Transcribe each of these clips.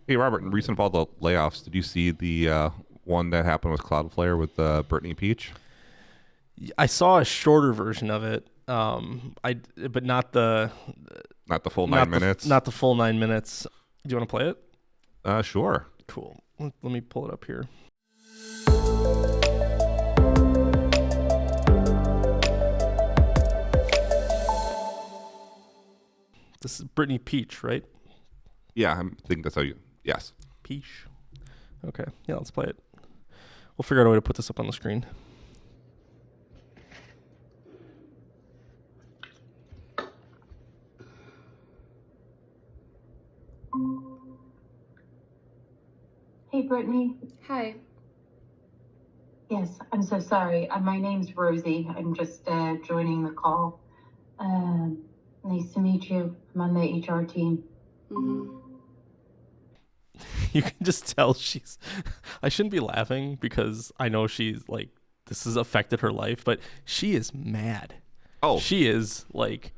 Hey, Robert, in recent of all the layoffs, did you see the one that happened with Cloudflare with Brittany Pietsch? I saw a shorter version of it. But not the Not the full 9 minutes? Not the full 9 minutes. Do you want to play it? Sure. Cool. Let me pull it up here. This is Brittany Pietsch, right? Yeah, I think that's how you. Yes. Pietsch. Okay. Yeah, let's play it. We'll figure out a way to put this up on the screen. Hey, Brittany. Hi. Yes, I'm so sorry. My name's Rosie. I'm just joining the call. Nice to meet you. I'm on the HR team. Mm-hmm. You can just tell I shouldn't be laughing because I know she's like, this has affected her life, but she is mad. Oh. She is like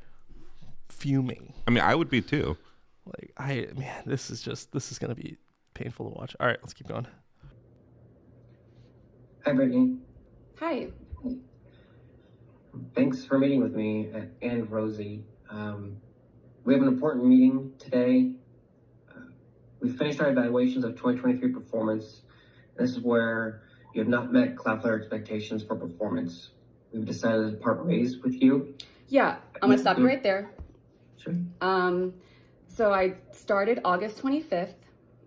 fuming. I mean, I would be too. This is going to be painful to watch. All right, let's keep going. Hi, Brittany. Hi. Thanks for meeting with me and Rosie. We have an important meeting today. We finished our evaluations of 2023 performance. This is where you have not met Cloudflare expectations for performance. We've decided to part ways with you. Yeah, I'm gonna stop you right there. Sure. So I started August 25th.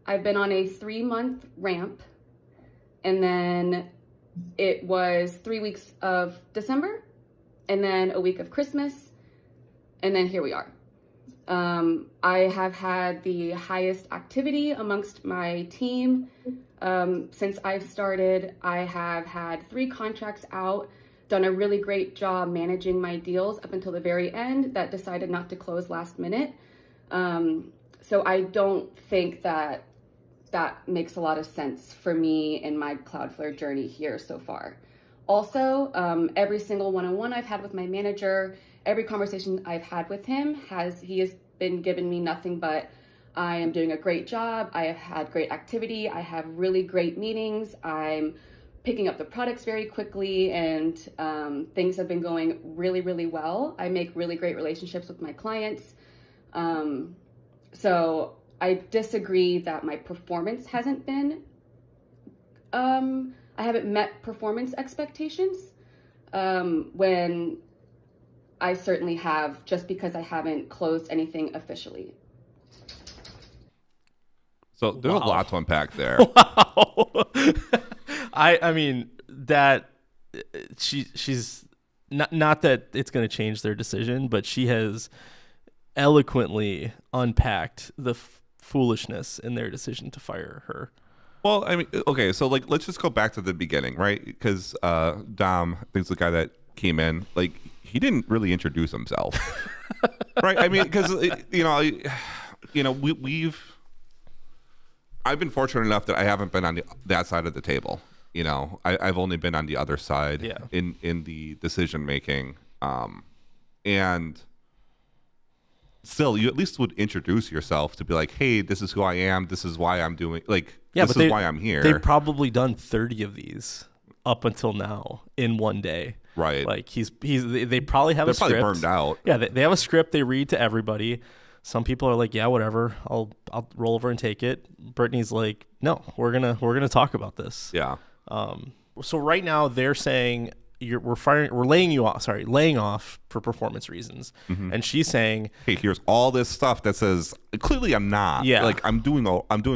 I've been on a 3-month ramp, and then it was 3 weeks of December, and then a week of Christmas, and then here we are. I have had the highest activity amongst my team. Since I've started, I have had 3 contracts out, done a really great job managing my deals up until the very end that decided not to close last minute. So I don't think that makes a lot of sense for me in my Cloudflare journey here so far. Also, every single one-on-one I've had with my manager, every conversation I've had with him, he has been giving me nothing but I am doing a great job. I have had great activity. I have really great meetings. I'm picking up the products very quickly, and things have been going really, really well. I make really great relationships with my clients. So I disagree that my performance hasn't been, I haven't met performance expectations when I certainly have, just because I haven't closed anything officially. So there's a lot to unpack there. Wow. I mean that she's not that it's going to change their decision, but she has eloquently unpacked the foolishness in their decision to fire her. Well, I mean, okay, so like let's just go back to the beginning, right? Because Dom, I think it's the guy that came in, like he didn't really introduce himself, right? I mean, because I've been fortunate enough that I haven't been on that side of the table. You know, I've only been on the other side in the decision making, and still, you at least would introduce yourself to be like, hey, this is who I am. This is why I'm doing this is why I'm here. They've probably done 30 of these up until now in one day. Right. Like they probably have a script. They're probably burned out. Yeah, they have a script they read to everybody. Some people are like, yeah, whatever. I'll roll over and take it. Brittany's like, no, we're gonna talk about this. Yeah. So right now they're saying we're laying off for performance reasons. Mm-hmm. And she's saying, hey, here's all this stuff that says clearly I'm not. Yeah. Like I'm doing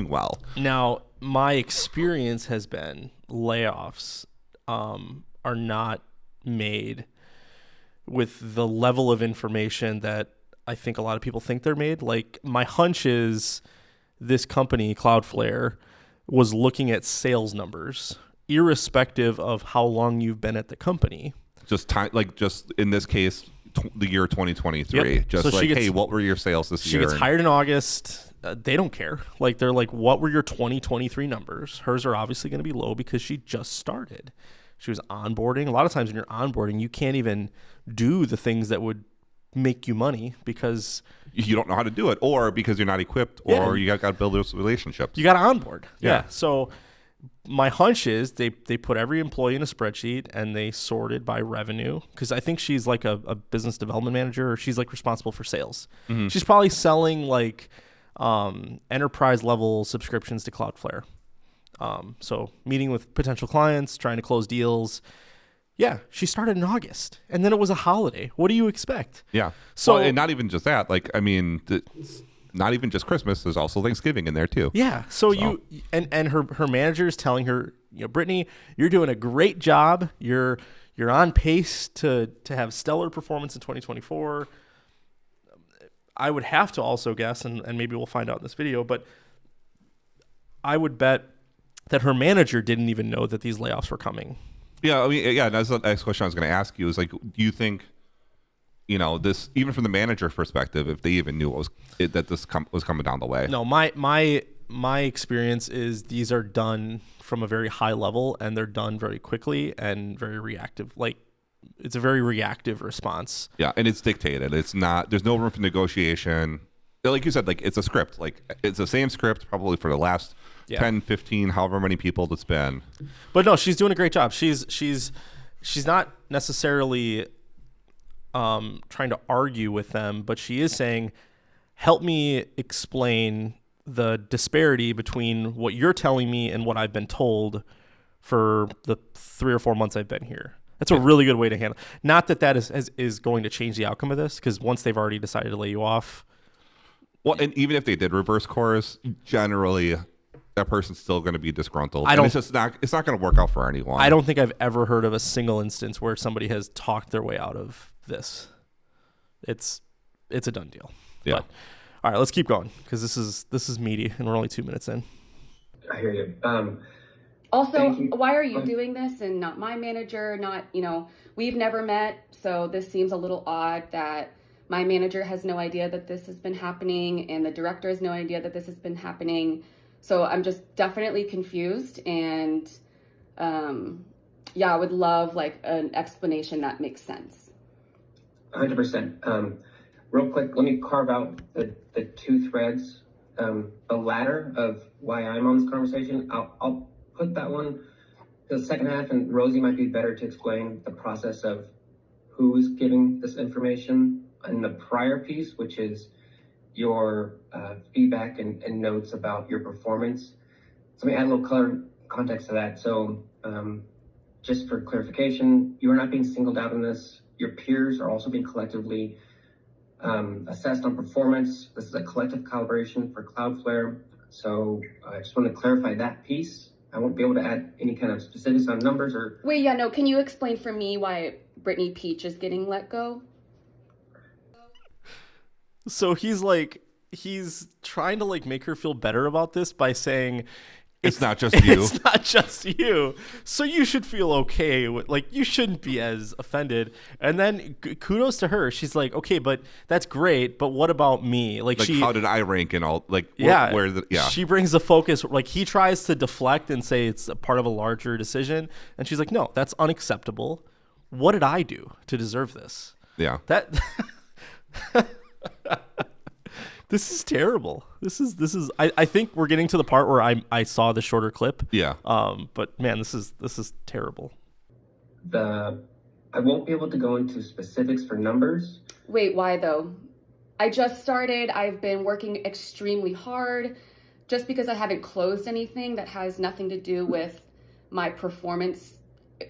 well. Now, my experience has been layoffs are not made with the level of information that I think a lot of people think they're made. Like my hunch is this company, Cloudflare, was looking at sales numbers, irrespective of how long you've been at the company. Just in this case, the year 2023. Yep. Just so hey, what were your sales this year? She gets hired in August. They don't care. Like they're like, what were your 2023 numbers? Hers are obviously going to be low because she just started. She was onboarding. A lot of times when you're onboarding, you can't even do the things that would make you money because you don't know how to do it, or because you're not equipped, or you got to build those relationships. You got to onboard. Yeah. So my hunch is they put every employee in a spreadsheet and they sorted by revenue, because I think she's like a business development manager, or she's like responsible for sales. Mm-hmm. She's probably selling like enterprise level subscriptions to Cloudflare. So meeting with potential clients, trying to close deals. Yeah, she started in August, and then it was a holiday. What do you expect? Yeah. So, and not even just that. Like, I mean, not even just Christmas. There's also Thanksgiving in there too. Yeah. So you and her manager is telling her, Brittany, you're doing a great job. You're on pace to have stellar performance in 2024. I would have to also guess, and maybe we'll find out in this video, but I would bet that her manager didn't even know that these layoffs were coming. Yeah, I mean, that's the next question I was going to ask you is like, do you think, this, even from the manager's perspective, if they even knew that this was coming down the way? No, my experience is these are done from a very high level, and they're done very quickly and very reactive. Like, it's a very reactive response. Yeah, and it's dictated. It's not. There's no room for negotiation. Like you said, like it's a script. Like it's the same script probably for the last 10, 15, however many people it's been. But no, she's doing a great job. She's not necessarily trying to argue with them, but she is saying, help me explain the disparity between what you're telling me and what I've been told for the 3 or 4 months I've been here. That's a really good way to handle it. Not that is going to change the outcome of this, because once they've already decided to lay you off. Well, and even if they did reverse course, generally that person's still going to be disgruntled. It's not going to work out for anyone. I don't think I've ever heard of a single instance where somebody has talked their way out of this. It's a done deal. Yeah. But, all right, let's keep going, because this is meaty, and we're only 2 minutes in. I hear you. Also, why are you doing this and not my manager? Not, we've never met, so this seems a little odd that my manager has no idea that this has been happening, and the director has no idea that this has been happening. So I'm just definitely confused, and I would love like an explanation that makes sense. 100%. Real quick, let me carve out the two threads. The latter of why I'm on this conversation, I'll put that one to the second half, and Rosie might be better to explain the process of who is giving this information in the prior piece, which is your feedback and notes about your performance. So let me add a little color context to that. So just for clarification, you are not being singled out in this. Your peers are also being collectively assessed on performance. This is a collective calibration for Cloudflare. So I just want to clarify that piece. I won't be able to add any kind of specifics on numbers or... Wait, can you explain for me why Brittany Pietsch is getting let go? So he's trying to like make her feel better about this by saying it's not just you. It's not just you. So you should feel okay with, like, you shouldn't be as offended. And then kudos to her. She's like, okay, but that's great. But what about me? Like how did I rank in all, like, she brings the focus. Like, he tries to deflect and say it's a part of a larger decision. And she's like, no, that's unacceptable. What did I do to deserve this? Yeah. This is terrible. This is. I think we're getting to the part where I saw the shorter clip. Yeah. But man, this is terrible. I won't be able to go into specifics for numbers. Wait, why though? I just started. I've been working extremely hard. Just because I haven't closed anything that has nothing to do with my performance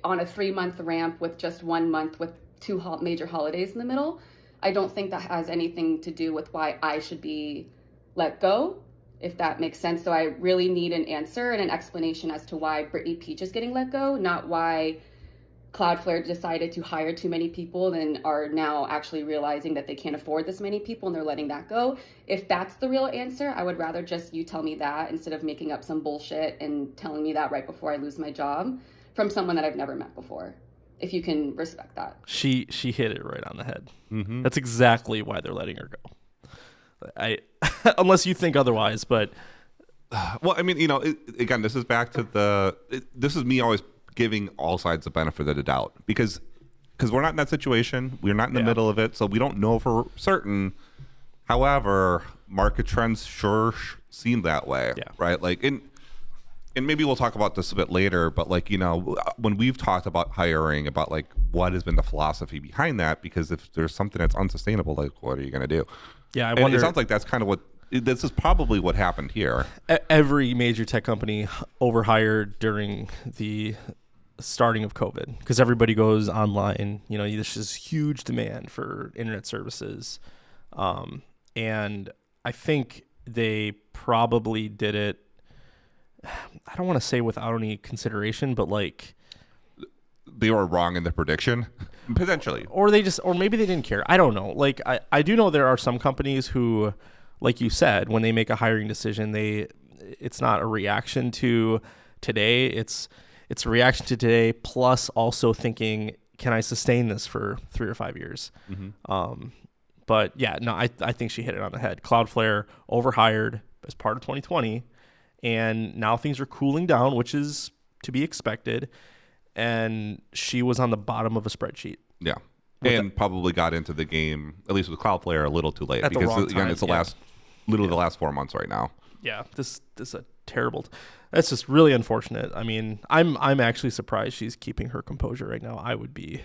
on a 3-month ramp with just 1 month with 2 major holidays in the middle, I don't think that has anything to do with why I should be let go, if that makes sense. So I really need an answer and an explanation as to why Brittany Pietsch is getting let go, not why Cloudflare decided to hire too many people and are now actually realizing that they can't afford this many people and they're letting that go. If that's the real answer, I would rather just you tell me that instead of making up some bullshit and telling me that right before I lose my job from someone that I've never met before. If you can respect that. She hit it right on the head. Mm-hmm. That's exactly why they're letting her go. Unless you think otherwise, but... Well, I mean, again, this is back to this is me always giving all sides the benefit of the doubt because we're not in that situation. We're not in the middle of it, so we don't know for certain However, market trends sure seem that way, right? Like, and maybe we'll talk about this a bit later, but like, when we've talked about hiring, about like what has been the philosophy behind that, because if there's something that's unsustainable, like what are you going to do? Yeah, I and wonder. It sounds like that's kind of this is probably what happened here. Every major tech company overhired during the starting of COVID because everybody goes online. There's this huge demand for internet services. And I think they probably did it, I don't want to say without any consideration, but like they were wrong in the prediction, potentially. Or maybe they didn't care. I don't know. Like I do know there are some companies who, like you said, when they make a hiring decision, it's not a reaction to today. It's a reaction to today plus also thinking, can I sustain this for 3 or 5 years? Mm-hmm. But yeah, no, I think she hit it on the head. Cloudflare overhired as part of 2020, and now things are cooling down, which is to be expected. And she was on the bottom of a spreadsheet. Yeah, and probably got into the game, at least with Cloudflare, a little too late at because the wrong again, time. It's the last 4 months right now. Yeah, this is a terrible. That's just really unfortunate. I mean, I'm actually surprised she's keeping her composure right now. I'd be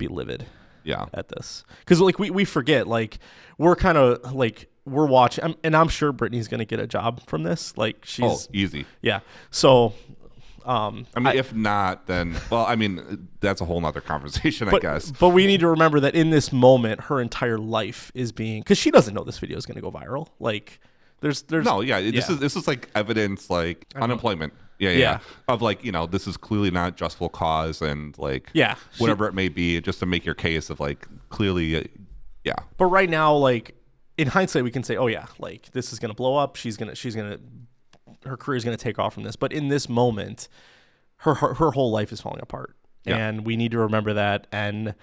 livid. Yeah. At this, because like we forget, like we're kind of like we're watching, and I'm sure Brittany's gonna get a job from this. Like she's easy. Yeah. So, I mean, if not, then that's a whole nother conversation, I guess. But we need to remember that in this moment, her entire life is being, because she doesn't know this video is gonna go viral. Like there's no, yeah. This is like evidence, like unemployment. Yeah. Of like, this is clearly not just for cause and like, whatever it may be, just to make your case of like clearly, But right now, like in hindsight, we can say, oh yeah, like this is gonna blow up. Her career is gonna take off from this. But in this moment, her whole life is falling apart, and we need to remember that. And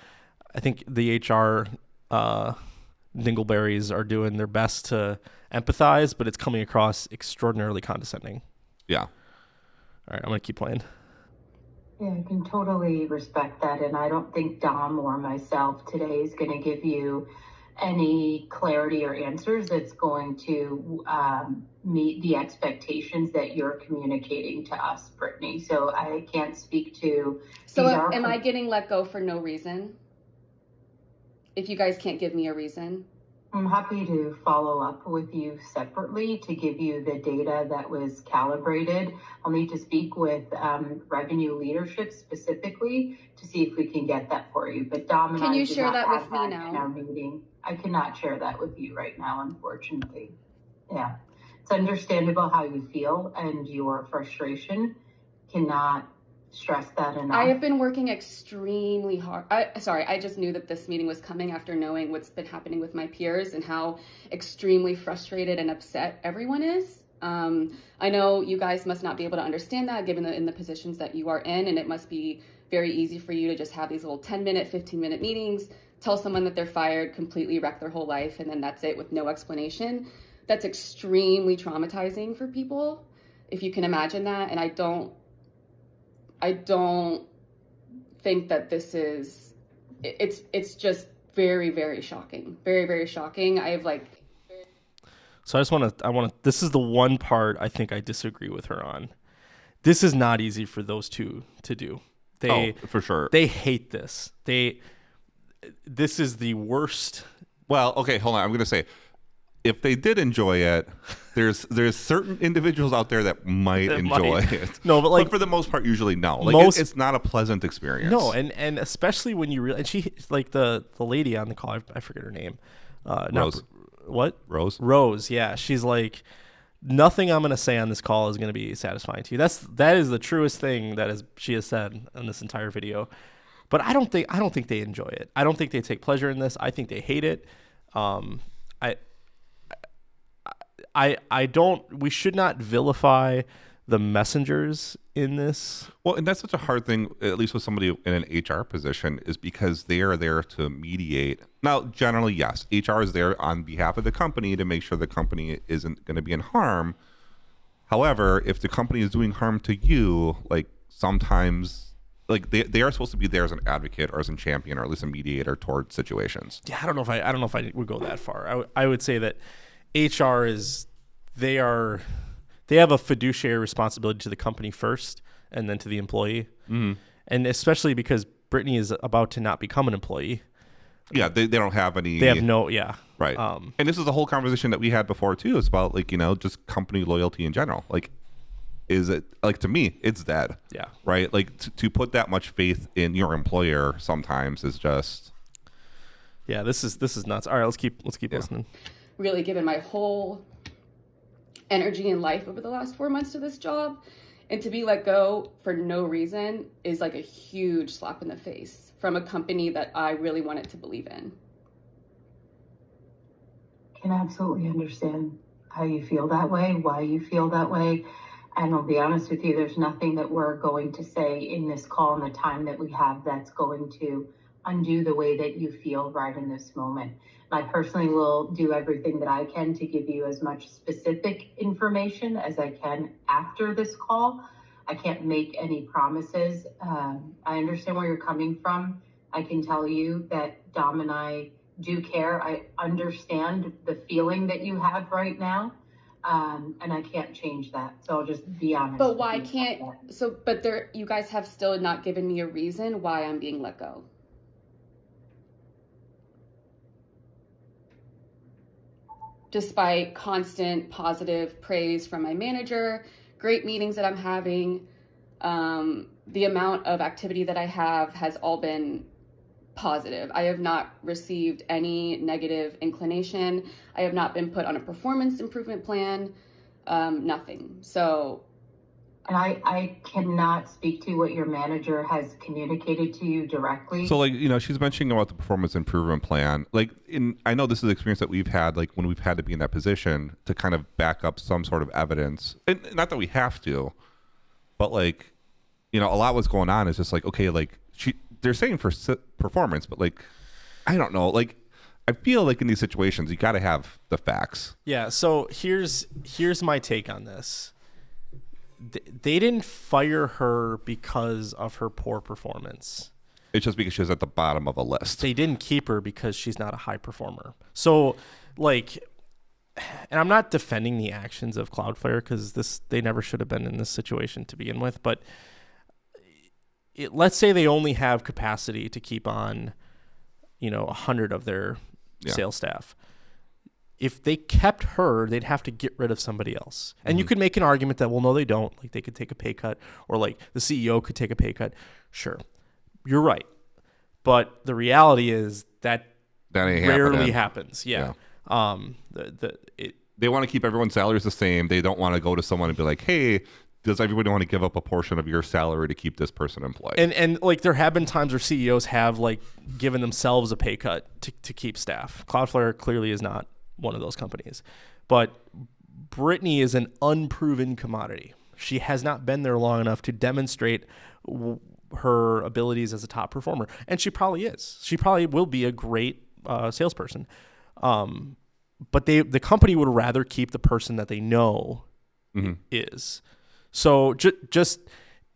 I think the HR dingleberries are doing their best to empathize, but it's coming across extraordinarily condescending. Yeah. All right, I'm going to keep playing. Yeah, I can totally respect that. And I don't think Dom or myself today is going to give you any clarity or answers that's going to meet the expectations that you're communicating to us, Brittany. So I can't speak to... So am I getting let go for no reason? If you guys can't give me a reason? I'm happy to follow up with you separately to give you the data that was calibrated. I'll need to speak with revenue leadership specifically to see if we can get that for you. But Dom and can I you did share not that have with me that now? in our meeting. I cannot share that with you right now, unfortunately. Yeah, it's understandable how you feel and your frustration. Cannot stress that enough. I have been working extremely hard. I just knew that this meeting was coming after knowing what's been happening with my peers and how extremely frustrated and upset everyone is. I know you guys must not be able to understand that given in the positions that you are in, and it must be very easy for you to just have these little 10-minute, 15-minute meetings, tell someone that they're fired, completely wreck their whole life, and then that's it with no explanation. That's extremely traumatizing for people, if you can imagine that. And I don't think that this is, it's just very, very shocking. Very, very shocking. So this is the one part I think I disagree with her on. This is not easy for those two to do. For sure. They hate this. This is the worst. Well, okay, hold on. I'm going to say, if they did enjoy it, there's certain individuals out there that might enjoy it. No, but for the most part, usually no. Like it's not a pleasant experience. No, and especially when you and she, like the lady on the call, I forget her name. Rose. What? Rose. Rose. Yeah, she's like, nothing I'm going to say on this call is going to be satisfying to you. That is the truest thing she has said in this entire video. But I don't think they enjoy it. I don't think they take pleasure in this. I think they hate it. We should not vilify the messengers in this. Well, and that's such a hard thing, at least with somebody in an HR position, is because they are there to mediate. Now, generally, yes, HR is there on behalf of the company to make sure the company isn't going to be in harm. However, if the company is doing harm to you, like sometimes like they are supposed to be there as an advocate or as a champion or at least a mediator toward situations. Yeah, I don't know if I would go that far. I would say that HR they have a fiduciary responsibility to the company first and then to the employee. Mm-hmm. And especially because Brittany is about to not become an employee. Yeah, they don't have any. They have no, yeah. Right. And this is the whole conversation that we had before too. It's about like, just company loyalty in general. Like, is it like, to me, it's dead. Yeah. Right. Like to put that much faith in your employer sometimes is just. Yeah, this is nuts. All right, let's keep listening. Really given my whole energy and life over the last 4 months to this job, and to be let go for no reason is like a huge slap in the face from a company that I really wanted to believe in. Can absolutely understand how you feel that way, why you feel that way. And I'll be honest with you, there's nothing that we're going to say in this call and the time that we have that's going to undo the way that you feel right in this moment. I personally will do everything that I can to give you as much specific information as I can after this call. I can't make any promises. I understand where you're coming from. I can tell you that Dom and I do care. I understand the feeling that you have right now. And I can't change that. So I'll just be honest. But why can't, you guys have still not given me a reason why I'm being let go. Despite constant positive praise from my manager, great meetings that I'm having, the amount of activity that I have has all been positive. I have not received any negative inclination. I have not been put on a performance improvement plan, nothing. So. And I cannot speak to what your manager has communicated to you directly. So, like, she's mentioning about the performance improvement plan. Like, I know this is an experience that we've had, like, when we've had to be in that position to kind of back up some sort of evidence. And not that we have to, but, like, a lot what's going on is just like, okay, like, they're saying for performance, but, like, I don't know. Like, I feel like in these situations, you got to have the facts. Yeah, so here's my take on this. They didn't fire her because of her poor performance. It's just because she's at the bottom of a list. They didn't keep her because she's not a high performer. So, like, and I'm not defending the actions of Cloudflare because they never should have been in this situation to begin with. But let's say they only have capacity to keep on, 100 of their sales staff. If they kept her, they'd have to get rid of somebody else. And you could make an argument that, well, no, they don't. Like, they could take a pay cut, or like the CEO could take a pay cut. Sure, you're right. But the reality is that ain't rarely happens. Yeah. They want to keep everyone's salaries the same. They don't want to go to someone and be like, hey, does everybody want to give up a portion of your salary to keep this person employed? And like, there have been times where CEOs have like given themselves a pay cut to keep staff. Cloudflare clearly is not one of those companies, but Brittany is an unproven commodity. She has not been there long enough to demonstrate her abilities as a top performer, and she probably is. She probably will be a great salesperson, but the company would rather keep the person that they know is. So just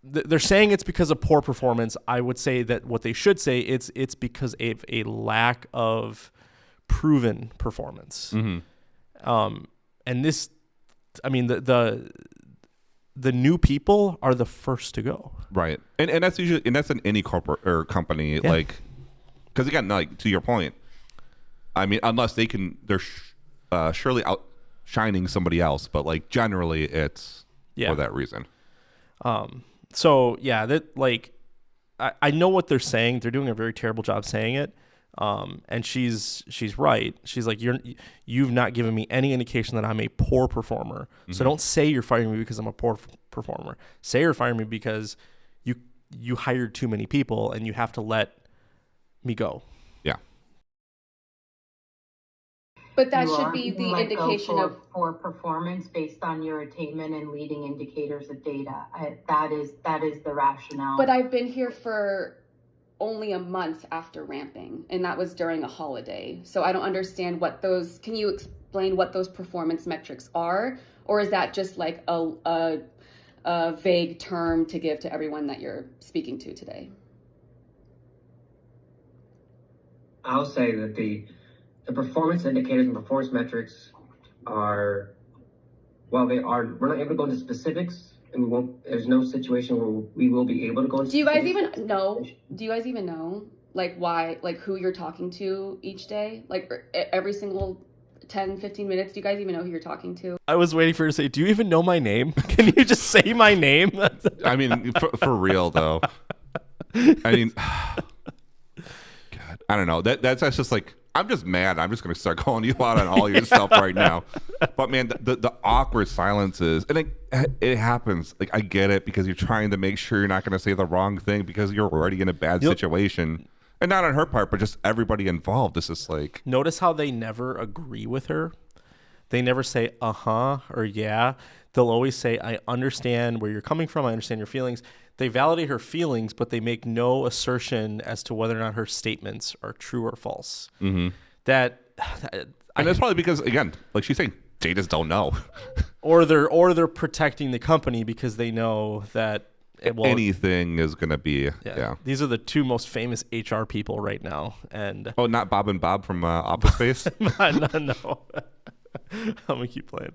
they're saying it's because of poor performance. I would say that what they should say it's because of a lack of proven performance. And this, I mean, the new people are the first to go. Right. And that's usually, and that's in any corporate or company, like, because again, like, to your point, I mean, unless they're surely outshining somebody else, but like generally it's for that reason. So yeah, that, like, I know what they're saying. They're doing a very terrible job saying it. And she's right. She's like, you've not given me any indication that I'm a poor performer. So don't say you're firing me because I'm a poor performer. Say you're firing me because you hired too many people and you have to let me go. Yeah. But that should be the indication of poor performance based on your attainment and leading indicators of data. That is the rationale. But I've been here for only a month after ramping, and that was during a holiday. So I don't understand can you explain what those performance metrics are? Or is that just like a a vague term to give to everyone that you're speaking to today? I'll say that the performance indicators and performance metrics are, while we're not able to go into specifics, and there's no situation where we will be able to go into Do you guys even know, like, why, like, who you're talking to each day? Like, every single 10, 15 minutes, do you guys even know who you're talking to? I was waiting for her to say, do you even know my name? Can you just say my name? I mean, for real, though. I mean, God, I don't know. That's just like, I'm just mad. I'm just going to start calling you out on all your stuff right now. But man, the awkward silences, and it happens. Like, I get it, because you're trying to make sure you're not going to say the wrong thing because you're already in a bad situation. And not on her part, but just everybody involved. It's just like... Notice how they never agree with her. They never say, uh-huh, or yeah. They'll always say, I understand where you're coming from. I understand your feelings. They validate her feelings, but they make no assertion as to whether or not her statements are true or false. Mm-hmm. And that's probably because, again, like she's saying, they just don't know. or they're protecting the company because they know that anything is going to be. Yeah. These are the two most famous HR people right now. And not Bob and Bob from Office Space? No. I'm going to keep playing.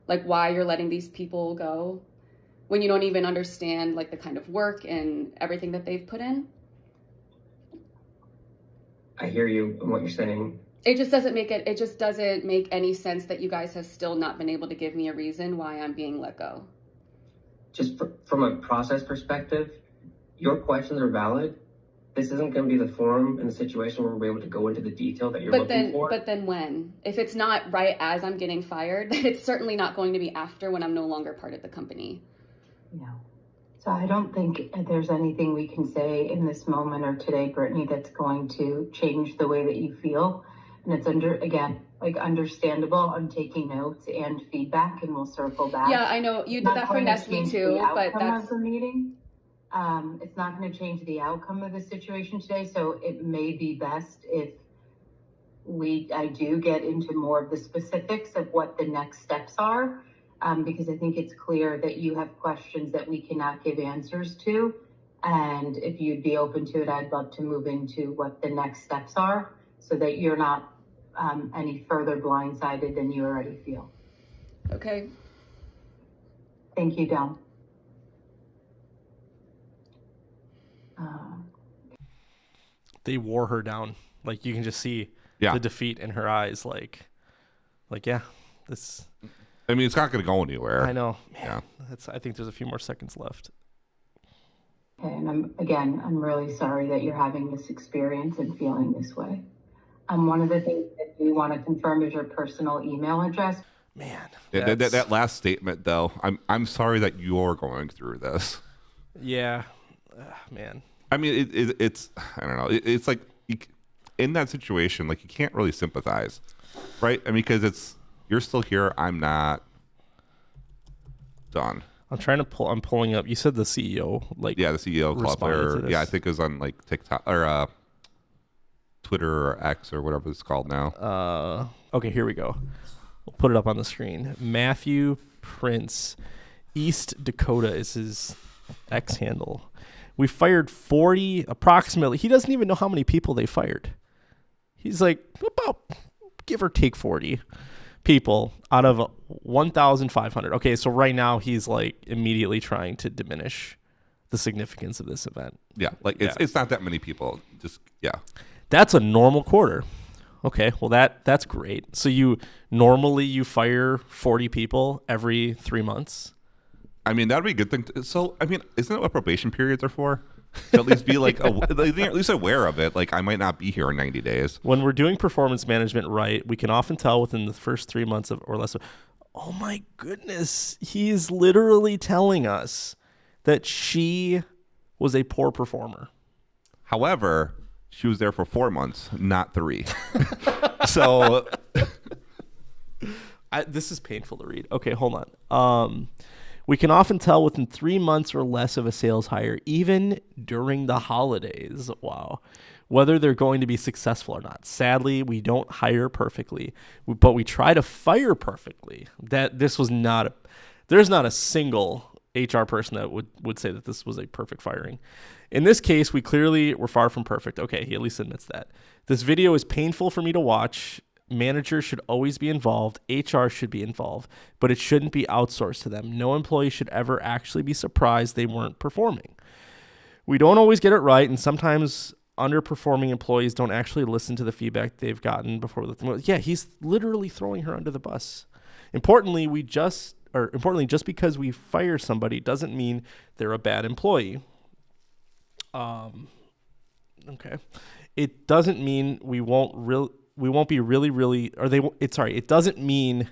Like, why you're letting these people go when you don't even understand, like, the kind of work and everything that they've put in? I hear you and what you're saying. It just doesn't make any sense that you guys have still not been able to give me a reason why I'm being let go. Just from a process perspective, your questions are valid. This isn't going to be the forum and the situation where we're able to go into the detail that you're looking for. But then when? If it's not right as I'm getting fired, then it's certainly not going to be after, when I'm no longer part of the company. No. So I don't think there's anything we can say in this moment or today, Brittany, that's going to change the way that you feel. And it's understandable. I'm taking notes and feedback, and we'll circle back. Yeah, I know you did that for Nestle too, but that's of the meeting. It's not going to change the outcome of the situation today. So it may be best if I do get into more of the specifics of what the next steps are, because I think it's clear that you have questions that we cannot give answers to. And if you'd be open to it, I'd love to move into what the next steps are, so that you're not any further blindsided than you already feel. Okay. Thank you, Dom. They wore her down. Like, you can just see the defeat in her eyes. Like, this. I mean, it's not going to go anywhere. I know. Man, I think there's a few more seconds left. Okay, and I'm really sorry that you're having this experience and feeling this way. One of the things that we want to confirm is your personal email address. Man, that last statement, though, I'm sorry that you're going through this. Yeah, man. I mean, it's I don't know. It's like in that situation, like, you can't really sympathize, right? I mean, because you're still here. I'm not done. I'm pulling up. You said the CEO, like, the CEO club, I think it was on like TikTok or Twitter or X or whatever it's called now. Okay, here we go. We'll put it up on the screen. Matthew Prince, East Dakota is his X handle. We fired 40 approximately. He doesn't even know how many people they fired. He's like, about give or take 40 people out of 1,500. Okay, so right now he's like immediately trying to diminish the significance of this event. Yeah, like it's not that many people. Just That's a normal quarter. Okay, well that's great. So you fire 40 people every 3 months. I mean, that'd be a good thing. So, I mean, isn't that what probation periods are for? To at least be like, at least aware of it. Like, I might not be here in 90 days. When we're doing performance management right, we can often tell within the first 3 months or less. Oh my goodness. He's literally telling us that she was a poor performer. However, she was there for 4 months, not 3. So this is painful to read. Okay, hold on. We can often tell within 3 months or less of a sales hire, even during the holidays. Wow. Whether they're going to be successful or not. Sadly, we don't hire perfectly, but we try to fire perfectly. This was not There's not a single HR person that would say that this was a perfect firing. In this case, we clearly were far from perfect. Okay, he at least admits that. This video is painful for me to watch. Managers should always be involved. HR should be involved, but it shouldn't be outsourced to them. No employee should ever actually be surprised they weren't performing. We don't always get it right, and sometimes underperforming employees don't actually listen to the feedback they've gotten before. Yeah, he's literally throwing her under the bus. Importantly, just because we fire somebody doesn't mean they're a bad employee. Okay. It doesn't mean we won't be really, it doesn't mean,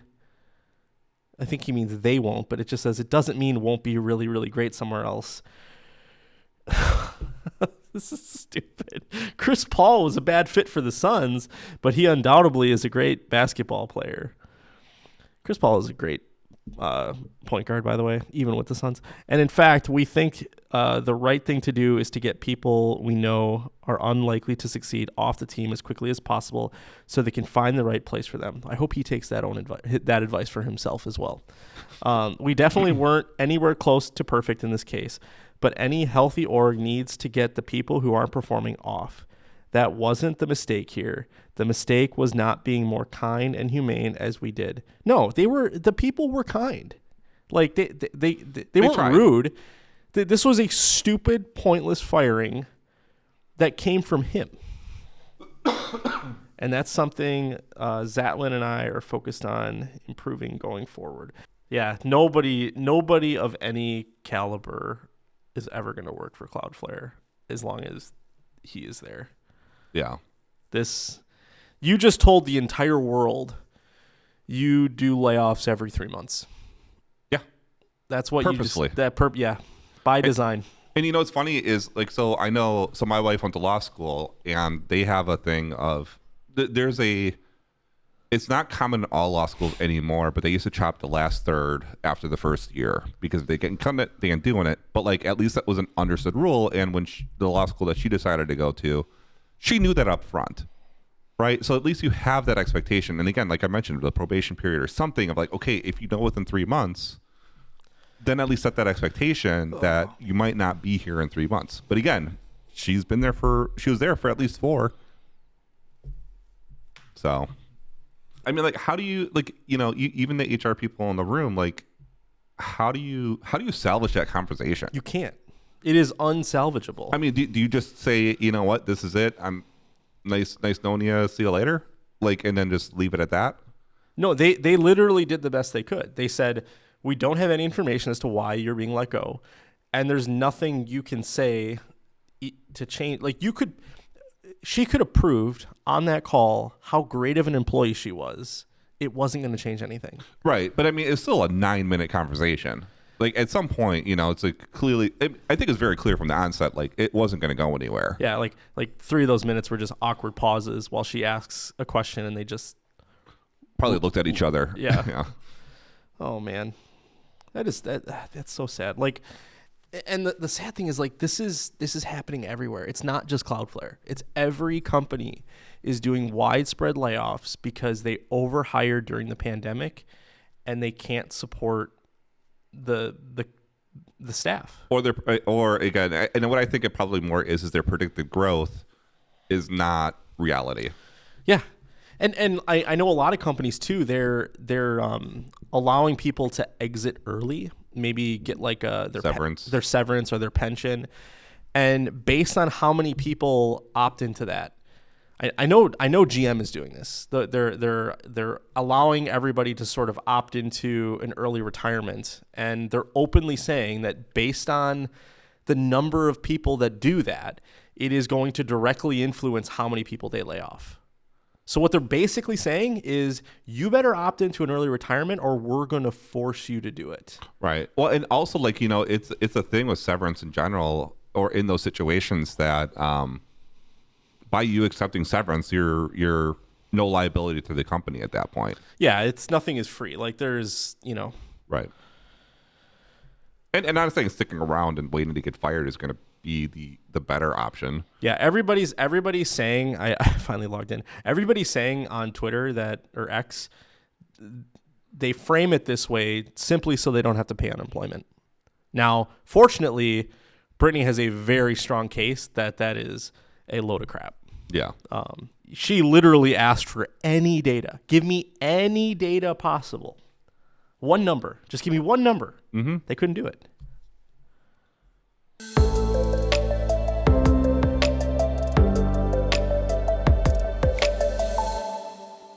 I think he means they won't, but it just says it doesn't mean won't be really, really great somewhere else. This is stupid. Chris Paul was a bad fit for the Suns, but he undoubtedly is a great basketball player. Chris Paul is a great point guard, by the way, even with the Suns. And in fact, we think the right thing to do is to get people we know are unlikely to succeed off the team as quickly as possible so they can find the right place for them. I hope he takes that advice for himself as well. We definitely weren't anywhere close to perfect in this case, but any healthy org needs to get the people who aren't performing off. That wasn't the mistake here. The mistake was not being more kind and humane as we did. No, the people were kind. Like they weren't tried. Rude. This was a stupid, pointless firing that came from him. And that's something Zatlin and I are focused on improving going forward. Yeah, nobody of any caliber is ever going to work for Cloudflare as long as he is there. Yeah. You just told the entire world you do layoffs every 3 months. Yeah. That's what purposely. By design. And you know what's funny is so my wife went to law school and they have a thing of it's not common in all law schools anymore, but they used to chop the last third after the first year because if they get incumbent, they ain't doing it. But at least that was an understood rule. And when the law school that she decided to go to, she knew that up front, right? So at least you have that expectation. And again, like I mentioned, the probation period or something of okay, if you know within 3 months, then at least set that expectation that you might not be here in 3 months. But again, she was there for at least 4. So, I mean, how do you even the HR people in the room, how do you salvage that conversation? You can't. It is unsalvageable. I mean, do you just say, you know what, this is it? I'm nice knowing you. See you later. And then just leave it at that? No, they literally did the best they could. They said, we don't have any information as to why you're being let go. And there's nothing you can say to change. She could have proved on that call how great of an employee she was. It wasn't going to change anything. Right. But I mean, it's still a 9-minute conversation. At some point, it's clearly, I think it's very clear from the onset, it wasn't going to go anywhere. Yeah. Like 3 of those minutes were just awkward pauses while she asks a question and they just probably looked at each other. Yeah. Yeah. Oh man. That's so sad. And the sad thing is this is happening everywhere. It's not just Cloudflare. It's every company is doing widespread layoffs because they overhired during the pandemic and they can't support the staff. Or again, and what I think it probably more is their predicted growth is not reality. Yeah. And I know a lot of companies too, they're allowing people to exit early, maybe get their severance or their pension. And based on how many people opt into that, I know GM is doing this. They're allowing everybody to sort of opt into an early retirement, and they're openly saying that based on the number of people that do that, it is going to directly influence how many people they lay off. So what they're basically saying is you better opt into an early retirement or we're going to force you to do it. Right. Well, and also it's a thing with severance in general or in those situations that by you accepting severance, you're no liability to the company at that point. Yeah, nothing is free. There's, Right. And I'm not saying sticking around and waiting to get fired is going to be the better option. Yeah, everybody's saying, I finally logged in. Everybody's saying on Twitter or X, they frame it this way simply so they don't have to pay unemployment. Now, fortunately, Britney has a very strong case that is a load of crap. Yeah. She literally asked for any data. Give me any data possible. One number. Just give me one number. Mm-hmm. They couldn't do it.